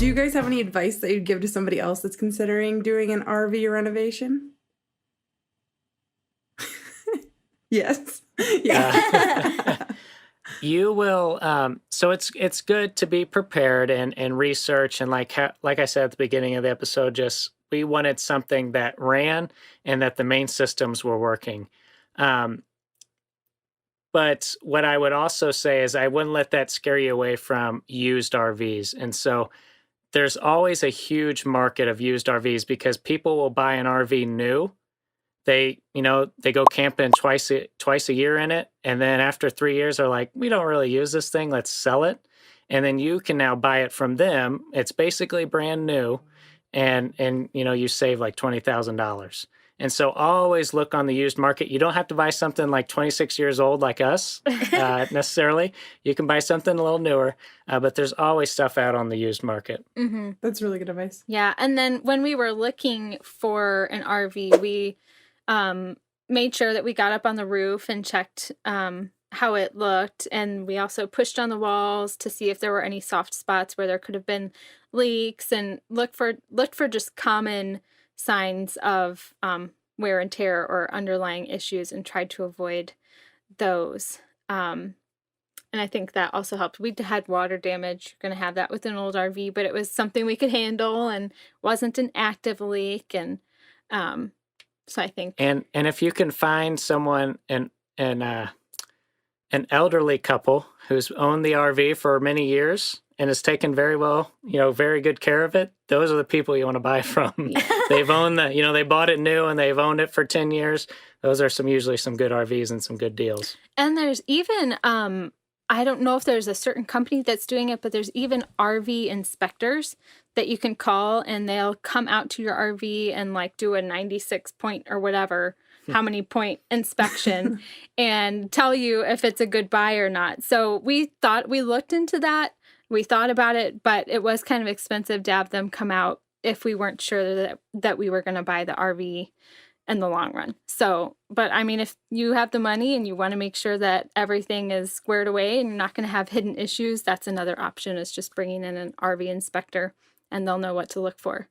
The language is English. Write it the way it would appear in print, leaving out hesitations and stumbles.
Do you guys have any advice that you'd give to somebody else that's considering doing an RV renovation? Yes. Yeah. You will. So it's good to be prepared and research and like I said at the beginning of the episode, just we wanted something that ran and that the main systems were working. Um, but what I would also say is I wouldn't let that scare you away from used RVs. And so there's always a huge market of used RVs because people will buy an RV new. They go camping twice a year in it, and then after 3 years, they're like, we don't really use this thing. Let's sell it, and then you can now buy it from them. It's basically brand new, and you save like $20,000. And so always look on the used market. You don't have to buy something like 26 years old like us necessarily. You can buy something a little newer, but there's always stuff out on the used market. Mm-hmm. That's really good advice. Yeah, and then when we were looking for an RV, we made sure that we got up on the roof and checked how it looked, and we also pushed on the walls to see if there were any soft spots where there could have been leaks, and looked for just common signs of wear and tear or underlying issues, and tried to avoid those. And I think that also helped. We had water damage. You're going to have that with an old RV, but it was something we could handle and wasn't an active leak. And so I think. And if you can find someone an elderly couple who's owned the RV for many years and has taken very good care of it, those are the people you want to buy from. They've owned they bought it new and they've owned it for 10 years. Those are usually some good RVs and some good deals. And there's even, I don't know if there's a certain company that's doing it, but there's even RV inspectors that you can call, and they'll come out to your RV and like do a 96 point or whatever, how many point inspection and tell you if it's a good buy or not. So we looked into that. We thought about it, but it was kind of expensive to have them come out if we weren't sure that we were going to buy the RV in the long run. So, but I mean, if you have the money and you want to make sure that everything is squared away and you're not going to have hidden issues, that's another option, is just bringing in an RV inspector, and they'll know what to look for.